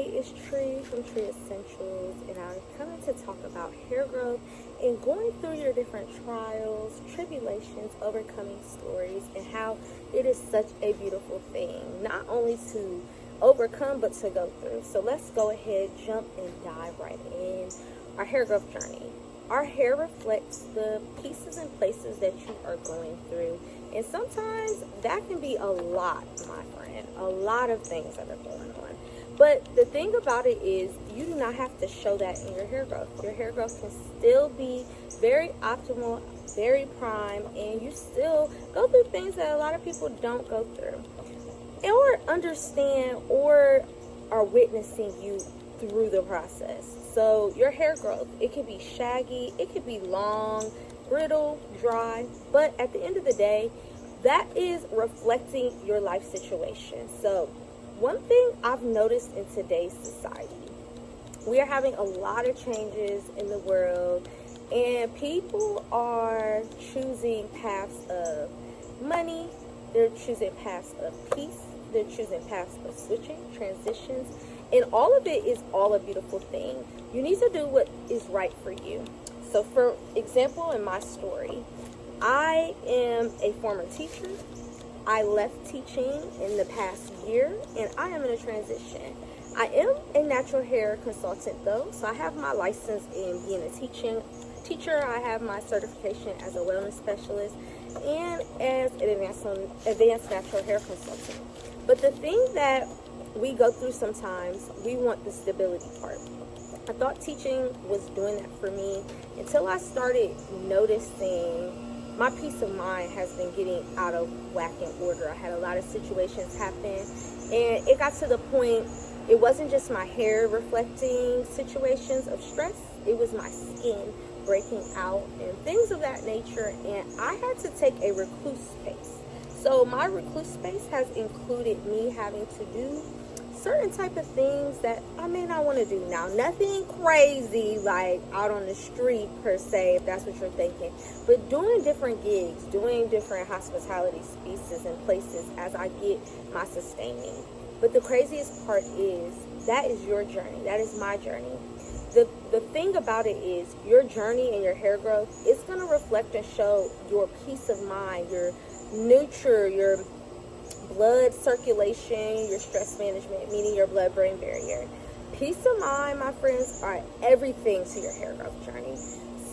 Hey, it's Tree from Tree Essentials, and I'm coming to talk about hair growth and going through your different trials, tribulations, overcoming stories, and how it is such a beautiful thing, not only to overcome, but to go through. So let's go ahead, jump, and dive right in. Our hair growth journey. Our hair reflects the pieces and places that you are going through. And sometimes that can be a lot, my friend, a lot of things that are going on. But the thing about it is you do not have to show that in your hair growth. Your hair growth can still be very optimal, very prime, and you still go through things that a lot of people don't go through or understand or are witnessing you through the process. So your hair growth, it could be shaggy, it could be long, brittle, dry, but at the end of the day, that is reflecting your life situation. So one thing I've noticed in today's society, we are having a lot of changes in the world, and people are choosing paths of money, they're choosing paths of peace, they're choosing paths of switching, transitions, and all of it is all a beautiful thing. You need to do what is right for you. So for example, in my story, I am a former teacher. I left teaching in the past year, and I am in a transition. I am a natural hair consultant though, so I have my license in being a teacher. I have my certification as a wellness specialist and as an advanced natural hair consultant. But the thing that we go through sometimes, we want the stability part. I thought teaching was doing that for me until I started noticing my peace of mind has been getting out of whack and order. I had a lot of situations happen, and it got to the point, it wasn't just my hair reflecting situations of stress, it was my skin breaking out and things of that nature, and I had to take a recluse space. So my recluse space has included me having to do certain type of things that I may not want to do now. Nothing crazy like out on the street per se, if that's what you're thinking, but doing different gigs, doing different hospitality spaces and places as I get my sustaining. But the craziest part is that is your journey. That is my journey. The thing about it is your journey and your hair growth is going to reflect and show your peace of mind, your nurture, your blood circulation, your stress management, meaning your blood-brain barrier. Peace of mind, my friends, are everything to your hair growth journey.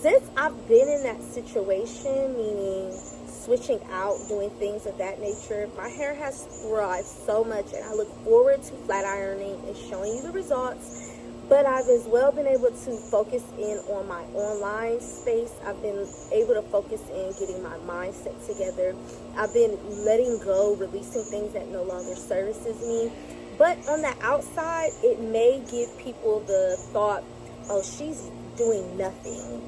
Since I've been in that situation, meaning switching out, doing things of that nature, my hair has thrived so much, and I look forward to flat ironing and showing you the results. But I've as well been able to focus in on my online space. I've been able to focus in getting my mindset together. I've been letting go, releasing things that no longer services me. But on the outside, it may give people the thought, oh, she's doing nothing.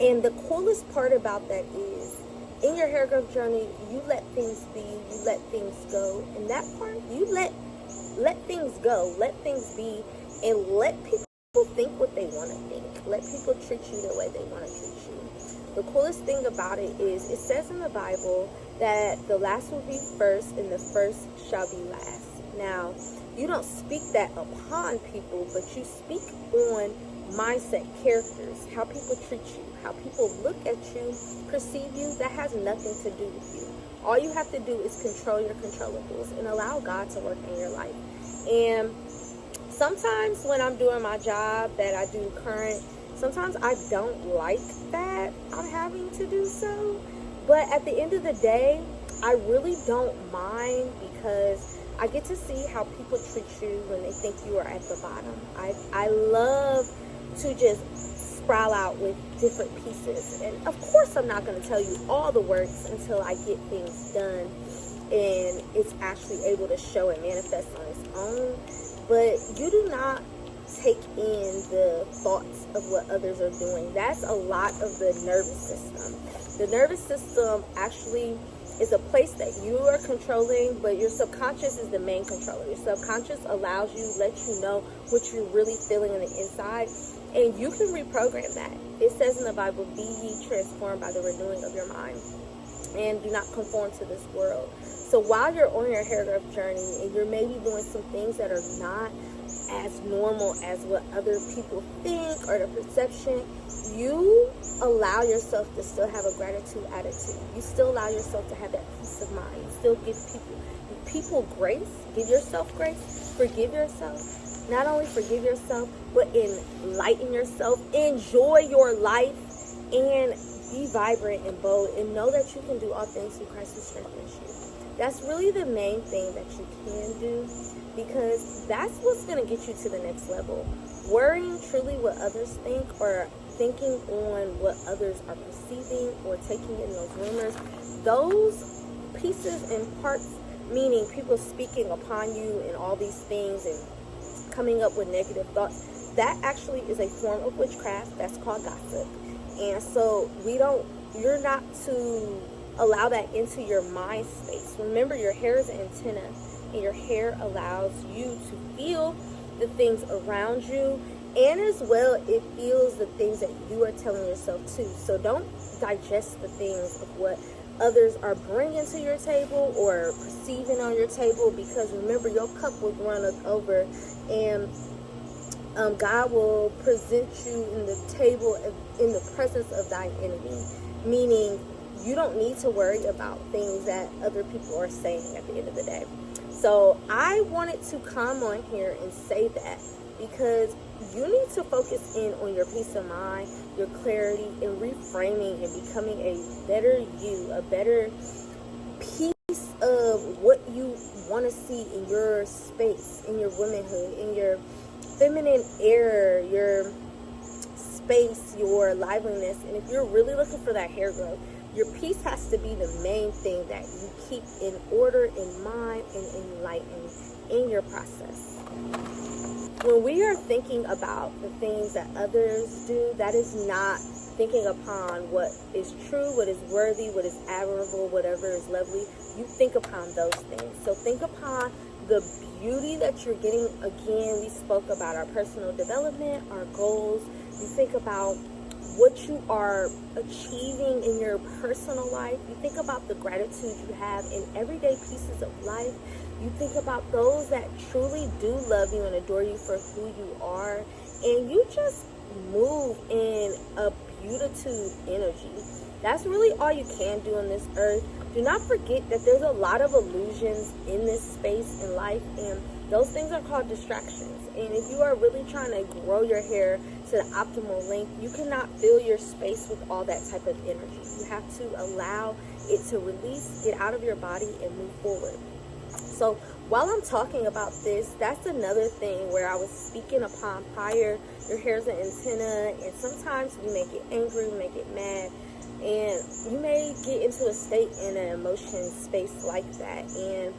And the coolest part about that is, in your hair growth journey, you let things be, you let things go. And that part, you let things go, let things be, and let people think what they want to think. Let people treat you the way they want to treat you. The coolest thing about it is, it says in the Bible that the last will be first and the first shall be last. Now, you don't speak that upon people, but you speak on mindset, characters, how people treat you, how people look at you, perceive you. That has nothing to do with you. All you have to do is control your controllables and allow God to work in your life. And sometimes when I'm doing my job that I do current, sometimes I don't like that I'm having to do so. But at the end of the day, I really don't mind, because I get to see how people treat you when they think you are at the bottom. I love to just sprawl out with different pieces. And of course, I'm not going to tell you all the works until I get things done and it's actually able to show and manifest on its own. But you do not take in the thoughts of what others are doing. That's a lot of the nervous system. The nervous system actually is a place that you are controlling, but your subconscious is the main controller. Your subconscious allows you, lets you know what you're really feeling on the inside, and you can reprogram that. It says in the Bible, be ye transformed by the renewing of your mind, and do not conform to this world. So while you're on your hair growth journey and you're maybe doing some things that are not as normal as what other people think or the perception, you allow yourself to still have a gratitude attitude. You still allow yourself to have that peace of mind. You still give people grace. Give yourself grace. Forgive yourself. Not only forgive yourself, but enlighten yourself. Enjoy your life and be vibrant and bold, and know that you can do all things through Christ who strengthens you. That's really the main thing that you can do, because that's what's going to get you to the next level. Worrying truly what others think, or thinking on what others are perceiving, or taking in those rumors, those pieces and parts, meaning people speaking upon you and all these things and coming up with negative thoughts, that actually is a form of witchcraft. That's called gossip. And so you're not to allow that into your mind space. Remember, your hair is an antenna, and your hair allows you to feel the things around you, and as well it feels the things that you are telling yourself too. So don't digest the things of what others are bringing to your table or perceiving on your table, because remember, your cup will run over, and God will present you in the table in the presence of thine enemy, meaning you don't need to worry about things that other people are saying at the end of the day. So I wanted to come on here and say that, because you need to focus in on your peace of mind, your clarity, and reframing and becoming a better you, a better piece of what you want to see in your space, in your womanhood, in your feminine air, your space, your liveliness. And if you're really looking for that hair growth, your peace has to be the main thing that you keep in order, in mind, and enlightened in your process. When we are thinking about the things that others do, that is not thinking upon what is true, what is worthy, what is admirable, whatever is lovely. You think upon those things. So think upon the beauty that you're getting. Again, we spoke about our personal development, our goals. You think about what you are achieving in your personal life. You think about the gratitude you have in everyday pieces of life. You think about those that truly do love you and adore you for who you are. And you just move in a beautitude energy. That's really all you can do on this earth. Do not forget that there's a lot of illusions in this space in life, and those things are called distractions. And if you are really trying to grow your hair to the optimal length, you cannot fill your space with all that type of energy. You have to allow it to release, get out of your body, and move forward. So while I'm talking about this, that's another thing where I was speaking upon prior. Your hair's an antenna, and sometimes we may get angry, we may get mad, and you may get into a state in an emotion space like that. And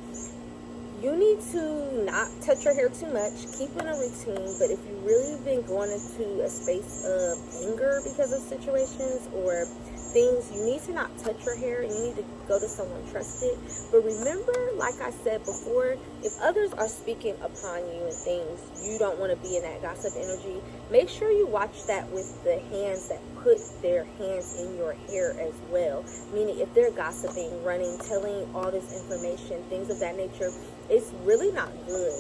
you need to not touch your hair too much, keep in a routine. But if you've really been going into a space of anger because of situations or things, you need to not touch your hair, and you need to go to someone trusted. But remember, like I said before, if others are speaking upon you and things, you don't want to be in that gossip energy. Make sure you watch that with the hands that put their hands in your hair as well. Meaning, if they're gossiping, running, telling all this information, things of that nature, it's really not good.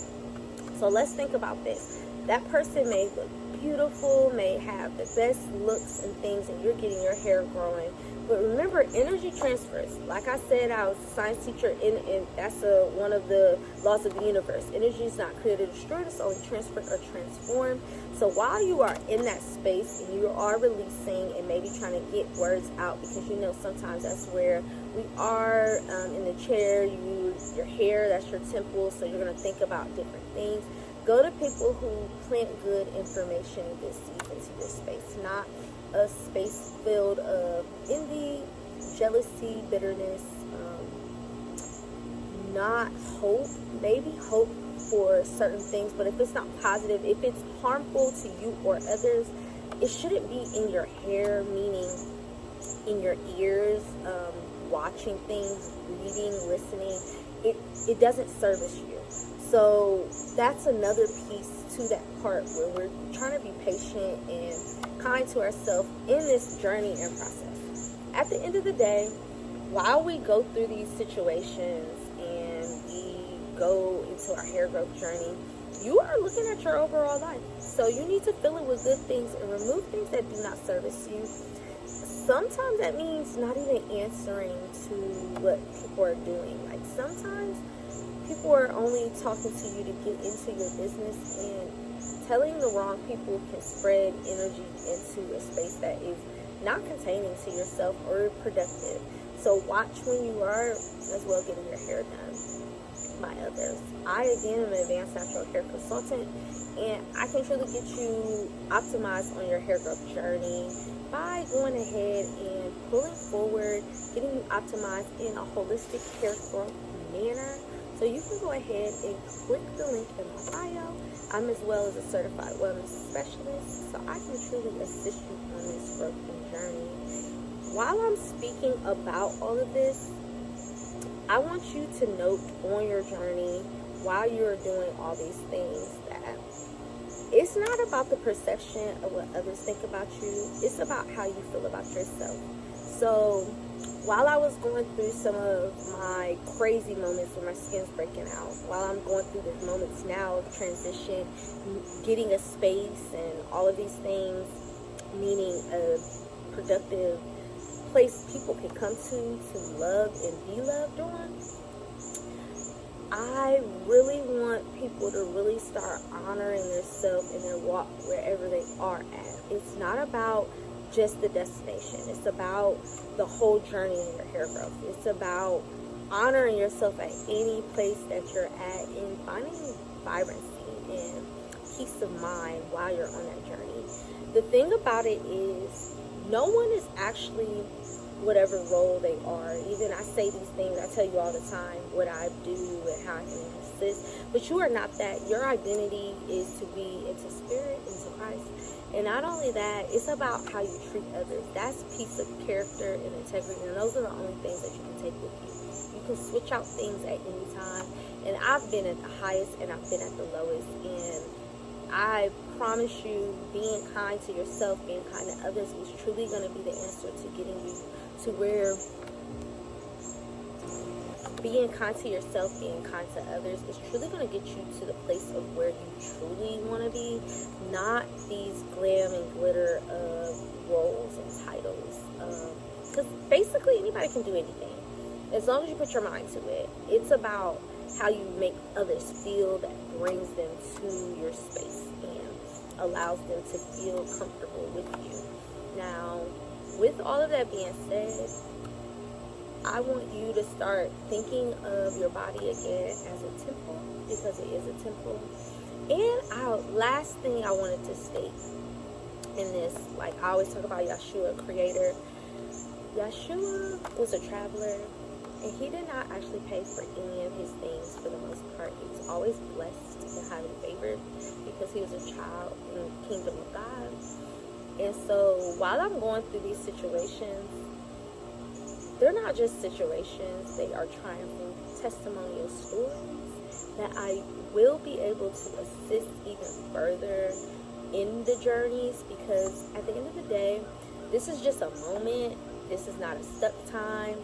So let's think about this. That person may look beautiful, may have the best looks and things, and you're getting your hair growing. But remember, energy transfers. Like I said, I was a science teacher, and that's one of the laws of the universe. Energy is not created or destroyed, it's only transferred or transformed. So while you are in that space and you are releasing and maybe trying to get words out, because you know sometimes that's where we are in the chair, your hair, that's your temple, so you're going to think about different things. Go to people who plant good information in this season to your space, not a space filled of envy, jealousy, bitterness, not hope, maybe hope for certain things, but if it's not positive, if it's harmful to you or others, it shouldn't be in your hair, meaning in your ears, watching things, reading, listening. It doesn't service you. So that's another piece to that part where we're trying to be patient and kind to ourselves in this journey and process. At the end of the day, while we go through these situations go into our hair growth journey, you are looking at your overall life. So you need to fill it with good things and remove things that do not service you. Sometimes that means not even answering to what people are doing. Like sometimes people are only talking to you to get into your business, and telling the wrong people can spread energy into a space that is not containing to yourself or productive. So watch when you are as well getting your hair done by others. I again am an advanced natural hair consultant, and I can truly get you optimized on your hair growth journey by going ahead and pulling forward, getting you optimized in a holistic hair growth manner. So you can go ahead and click the link in my bio. I'm as well as a certified wellness specialist, so I can truly assist you on this growth journey. While I'm speaking about all of this, I want you to note on your journey, while you're doing all these things, that it's not about the perception of what others think about you. It's about how you feel about yourself. So while I was going through some of my crazy moments where my skin's breaking out, while I'm going through the moments now of transition, getting a space and all of these things, meaning a productive place people can come to love and be loved on, I really want people to really start honoring themselves in their walk wherever they are at. It's not about just the destination. It's about the whole journey in your hair growth. It's about honoring yourself at any place that you're at and finding vibrancy and peace of mind while you're on that journey. The thing about it is, no one is actually whatever role they are. Even I say these things, I tell you all the time what I do and how I can assist, but you are not that. Your identity is to be into spirit, into Christ. And not only that, it's about how you treat others. That's piece of character and integrity, and those are the only things that you can take with you. You can switch out things at any time, and I've been at the highest and I've been at the lowest, and I promise you, being kind to yourself, being kind to others is truly going to be the answer to getting you to where being kind to yourself, being kind to others is truly going to get you to the place of where you truly want to be, not these glam and glitter of roles and titles. Because basically anybody can do anything as long as you put your mind to it. It's about how you make others feel that brings them to your space and allows them to feel comfortable with you. Now, with all of that being said, I want you to start thinking of your body again as a temple, because it is a temple. And last thing I wanted to state in this, like I always talk about Yeshua, creator. Yeshua was a traveler, and he did not actually pay for any of his things for the most part. He was always blessed and highly favored because he was a child in the kingdom of God. And so while I'm going through these situations, they're not just situations, they are triumphant testimonial stories that I will be able to assist even further in the journeys, because at the end of the day, this is just a moment. This is not a stuck time,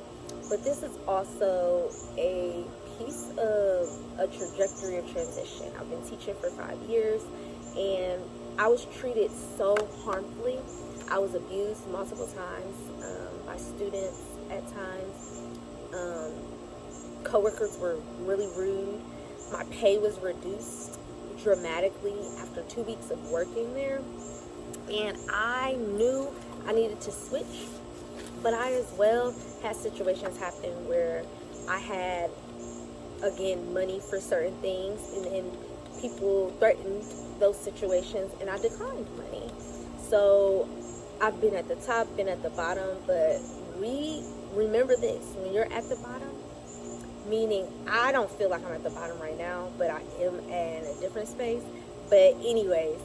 but this is also a piece of a trajectory of transition. I've been teaching for 5 years, and I was treated so harmfully. I was abused multiple times by students at times. Coworkers were really rude. My pay was reduced dramatically after 2 weeks of working there. And I knew I needed to switch, but I as well had situations happen where I had, again, money for certain things, and then people threatened those situations, and I declined money. So I've been at the top, been at the bottom, but remember this: when you're at the bottom, meaning I don't feel like I'm at the bottom right now, but I am in a different space. But anyways,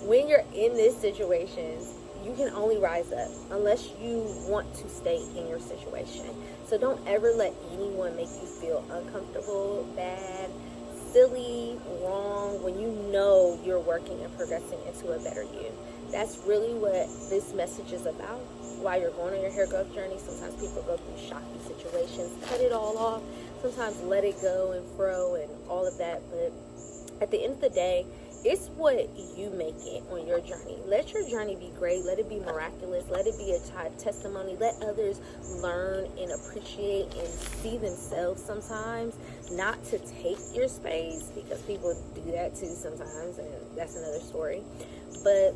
when you're in these situations, you can only rise up unless you want to stay in your situation. So don't ever let anyone make you feel uncomfortable, bad, silly, wrong, when you know you're working and progressing into a better you. That's really what this message is about. While you're going on your hair growth journey, sometimes people go through shocking situations. Cut it all off. sometimes let it go and fro and all of that. But at the end of the day, it's what you make it on your journey. Let your journey be great. Let it be miraculous. Let it be a testimony. Let others learn and appreciate and see themselves sometimes, not to take your space, because people do that too sometimes, and that's another story. But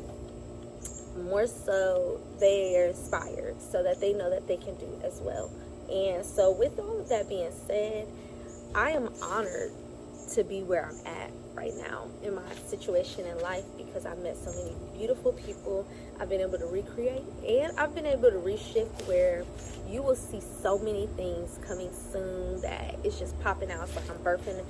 more so, they are inspired so that they know that they can do as well. And so with all of that being said, I am honored to be where I'm at right now in my situation in life, because I've met so many beautiful people. I've been able to recreate, and I've been able to reshift, where you will see so many things coming soon that it's just popping out. It's like I'm birthing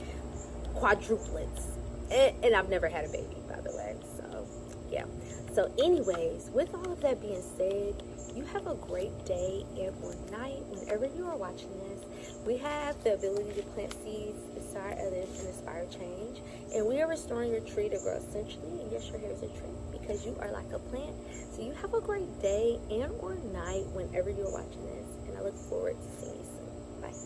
quadruplets, and I've never had a baby, by the way. So yeah. So anyways, with all of that being said, you have a great day and or night whenever you are watching this. We have the ability to plant seeds, inspire others, and inspire change. And we are restoring your tree to grow essentially. And yes, your hair is a tree, because you are like a plant. So you have a great day and or night whenever you're watching this. And I look forward to seeing you soon. Bye.